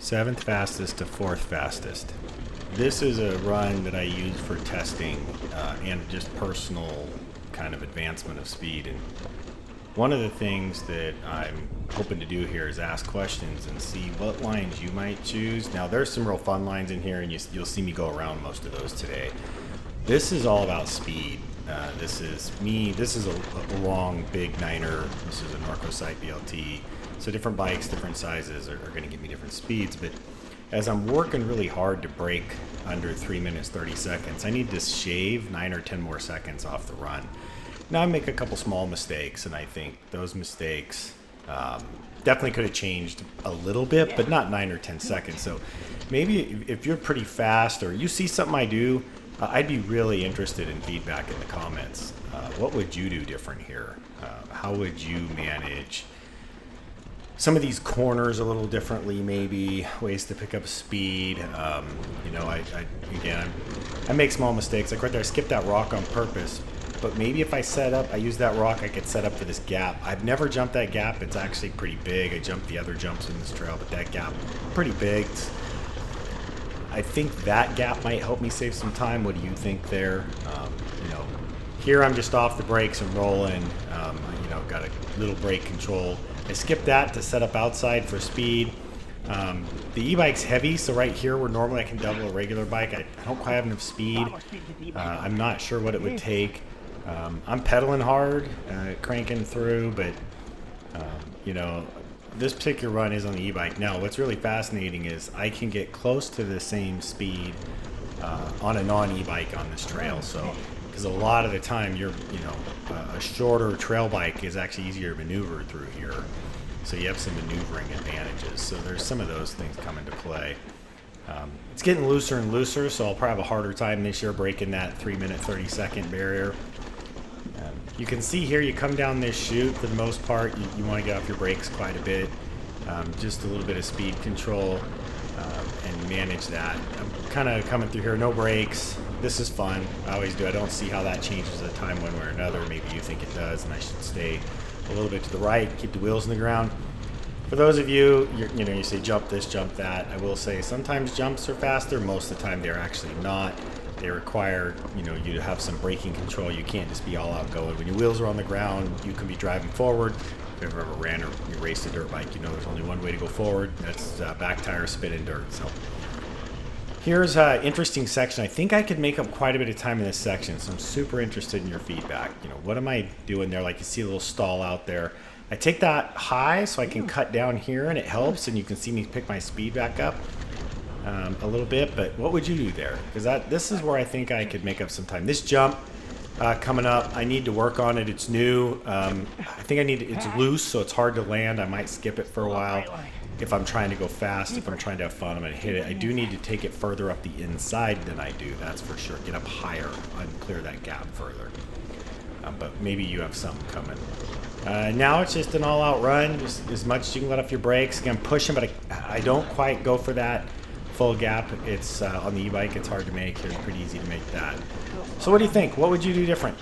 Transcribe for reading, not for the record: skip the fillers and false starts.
7th fastest to 4th fastest. This is a run that I use for testing and just personal kind of advancement of speed. And one of the things that I'm hoping to do here is ask questions and see what lines you might choose. Now there's some real fun lines in here, and you'll see me go around most of those today. This is all about speed. This is a long, big niner. This is a Norco Sight VLT. So different bikes, different sizes are going to give me different speeds. But as I'm working really hard to break under 3 minutes 30 seconds, I need to shave 9 or 10 more seconds off the run. Now I make a couple small mistakes, and I think those mistakes definitely could have changed a little bit, but not 9 or 10 seconds. So maybe if you're pretty fast or you see something I do, I'd be really interested in feedback in the comments. What would you do different here? How would you manage some of these corners a little differently, maybe ways to pick up speed? You know, I make small mistakes. Like right there, I skipped that rock on purpose. But maybe if I use that rock, I could set up for this gap. I've never jumped that gap. It's actually pretty big. I jumped the other jumps in this trail, but that gap, pretty big. I think that gap might help me save some time. What do you think there? You know, here I'm just off the brakes and rolling. You know, got a little brake control. I skipped that to set up outside for speed. The e-bike's heavy, so right here where normally I can double a regular bike, I don't quite have enough speed. I'm not sure what it would take. I'm pedaling hard, cranking through, but you know, this particular run is on the e-bike. Now, what's really fascinating is I can get close to the same speed on a non-e-bike on this trail. So, because a lot of the time, a shorter trail bike is actually easier to maneuver through here. So you have some maneuvering advantages. So there's some of those things come into play. It's getting looser and looser, so I'll probably have a harder time this year breaking that 3 minute 30 second barrier. You can see here, you come down this chute, for the most part, you want to get off your brakes quite a bit. Just a little bit of speed control and manage that. I'm kind of coming through here, no brakes. This is fun. I always do. I don't see how that changes the time one way or another. Maybe you think it does, and I should stay a little bit to the right, keep the wheels in the ground. For those of you, you say jump this, jump that. I will say sometimes jumps are faster. Most of the time they're actually not. They require, you to have some braking control. You can't just be all out going. When your wheels are on the ground, you can be driving forward. If you've ever ran or you raced a dirt bike, you know there's only one way to go forward. That's back tire spin in dirt. So here's an interesting section. I think I could make up quite a bit of time in this section, so I'm super interested in your feedback. What am I doing there? Like you see a little stall out there. I take that high so I can cut down here, and it helps, and you can see me pick my speed back up a little bit. But what would you do there? Because this is where I think I could make up some time. This jump coming up, I need to work on it. It's new. I think it's loose, so it's hard to land. I might skip it for a while. If I'm trying to go fast, if I'm trying to have fun, I'm going to hit it. I do need to take it further up the inside than I do, that's for sure. Get up higher and clear that gap further. But maybe you have something coming. Now it's just an all-out run, just as much as you can let off your brakes. Again, pushing, but I don't quite go for that full gap. It's on the e-bike, it's hard to make. It's pretty easy to make that. So what do you think? What would you do different?